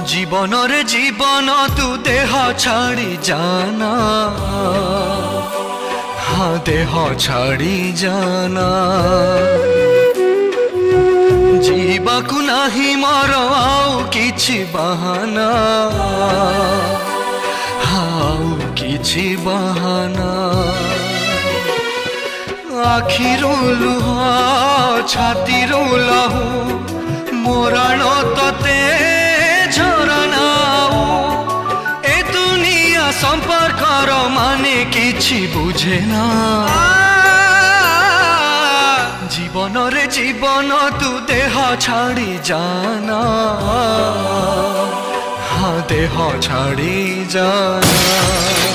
जीवन रे जीवन तू देह छाड़ी जाना, हाँ देह छाड़ी जाना। जीवाकु नाही मोर आउ किछि बहाना, आउ किछि बहाना। आखिरु लुह छातीरु लहू मोराण तते झरनाऊ। ए दुनिया संपर्क माने किछि बुझे ना। जीवन रे जीवन तू देह छाड़ी जाना, हाँ देह छाड़ी जाना।